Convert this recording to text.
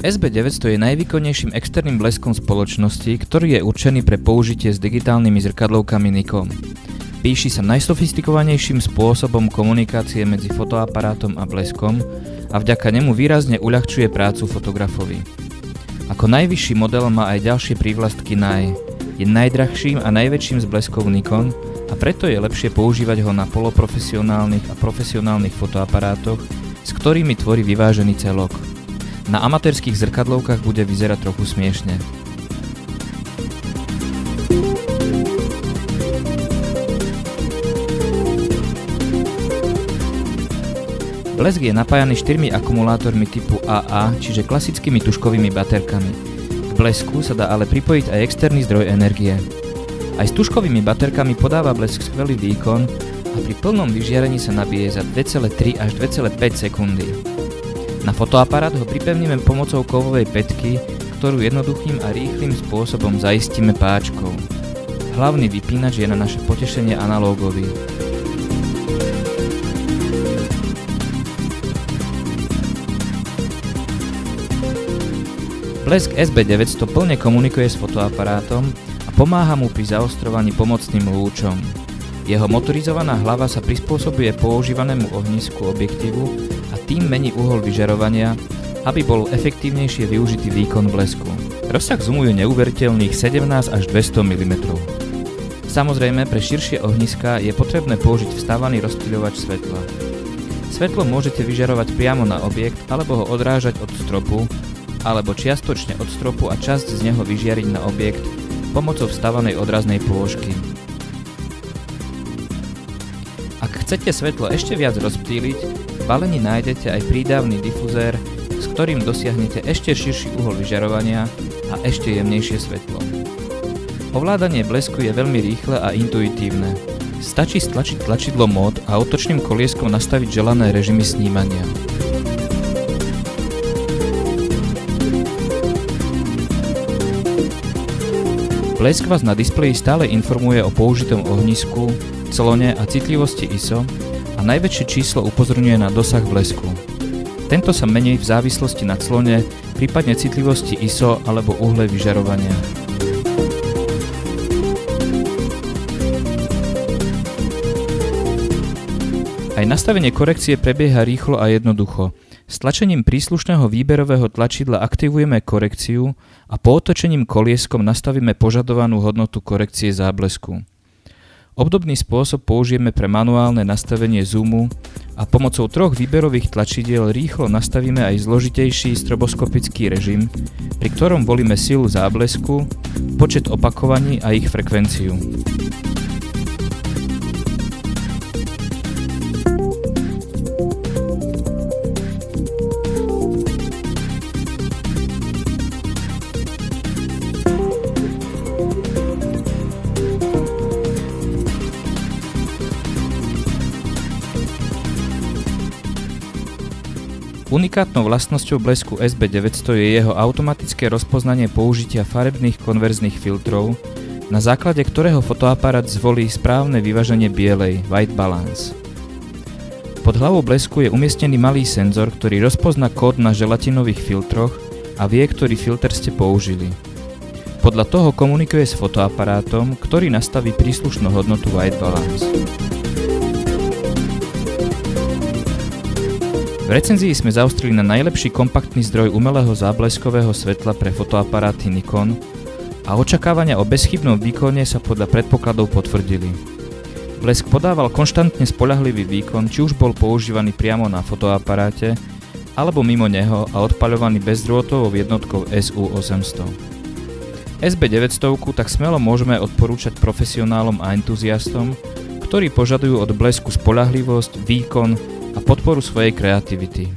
SB900 je najvýkonnejším externým bleskom spoločnosti, ktorý je určený pre použitie s digitálnymi zrkadlovkami Nikon. Píši sa najsofistikovanejším spôsobom komunikácie medzi fotoaparátom a bleskom a vďaka nemu výrazne uľahčuje prácu fotografovi. Ako najvyšší model má aj ďalšie prívlastky NAI. Je najdrahším a najväčším z bleskov Nikon a preto je lepšie používať ho na poloprofesionálnych a profesionálnych fotoaparátoch, s ktorými tvorí vyvážený celok. Na amatérskych zrkadlovkách bude vyzerať trochu smiešne. Blesk je napájaný 4 akumulátormi typu AA, čiže klasickými tužkovými baterkami. K blesku sa dá ale pripojiť aj externý zdroj energie. Aj s tužkovými baterkami podáva blesk skvelý výkon a pri plnom vyžiarení sa nabije za 2,3 až 2,5 sekundy. Na fotoaparát ho pripevníme pomocou kovovej pätky, ktorú jednoduchým a rýchlym spôsobom zaistíme páčkou. Hlavný vypínač je na naše potešenie analógový. Blesk SB900 plne komunikuje s fotoaparátom a pomáha mu pri zaostrovaní pomocným lúčom. Jeho motorizovaná hlava sa prispôsobuje používanému ohnisku objektívu a tým mení uhol vyžarovania, aby bol efektívnejšie využitý výkon blesku. Rozsah zoomu je neuveriteľných 17 až 200 mm. Samozrejme, pre širšie ohniská je potrebné použiť vstávaný rozptýľovač svetla. Svetlo môžete vyžarovať priamo na objekt alebo ho odrážať od stropu, alebo čiastočne od stropu a časť z neho vyžiariť na objekt pomocou vstávanej odraznej plôžky. Ak chcete svetlo ešte viac rozptýliť, v balení nájdete aj prídavný difuzér, s ktorým dosiahnete ešte širší uhol vyžarovania a ešte jemnejšie svetlo. Ovládanie blesku je veľmi rýchle a intuitívne. Stačí stlačiť tlačidlo Mod a otočným kolieskom nastaviť želané režimy snímania. Blesk vás na displeji stále informuje o použitom ohnisku, clone a citlivosti ISO a najväčšie číslo upozorňuje na dosah blesku. Tento sa mení v závislosti na clone, prípadne citlivosti ISO alebo uhle vyžarovania. Aj nastavenie korekcie prebieha rýchlo a jednoducho. Stlačením príslušného výberového tlačidla aktivujeme korekciu a po otočením kolieskom nastavíme požadovanú hodnotu korekcie záblesku. Obdobný spôsob použijeme pre manuálne nastavenie zoomu a pomocou 3 výberových tlačidiel rýchlo nastavíme aj zložitejší stroboskopický režim, pri ktorom volíme silu záblesku, počet opakovaní a ich frekvenciu. Unikátnou vlastnosťou blesku SB900 je jeho automatické rozpoznanie použitia farebných konverzných filtrov, na základe ktorého fotoaparát zvolí správne vyváženie bielej white balance. Pod hlavou blesku je umiestnený malý senzor, ktorý rozpozná kód na želatinových filtroch a vie, ktorý filter ste použili. Podľa toho komunikuje s fotoaparátom, ktorý nastaví príslušnú hodnotu white balance. V recenzii sme zaostrili na najlepší kompaktný zdroj umelého zábleskového svetla pre fotoaparáty Nikon a očakávania o bezchybnom výkone sa podľa predpokladov potvrdili. Blesk podával konštantne spoľahlivý výkon, či už bol používaný priamo na fotoaparáte alebo mimo neho a odpaľovaný bezdrôtovou jednotkou SU800. SB900 tak smelo môžeme odporúčať profesionálom a entuziastom, ktorí požadujú od blesku spoľahlivosť, výkon a podporu svojej kreativity.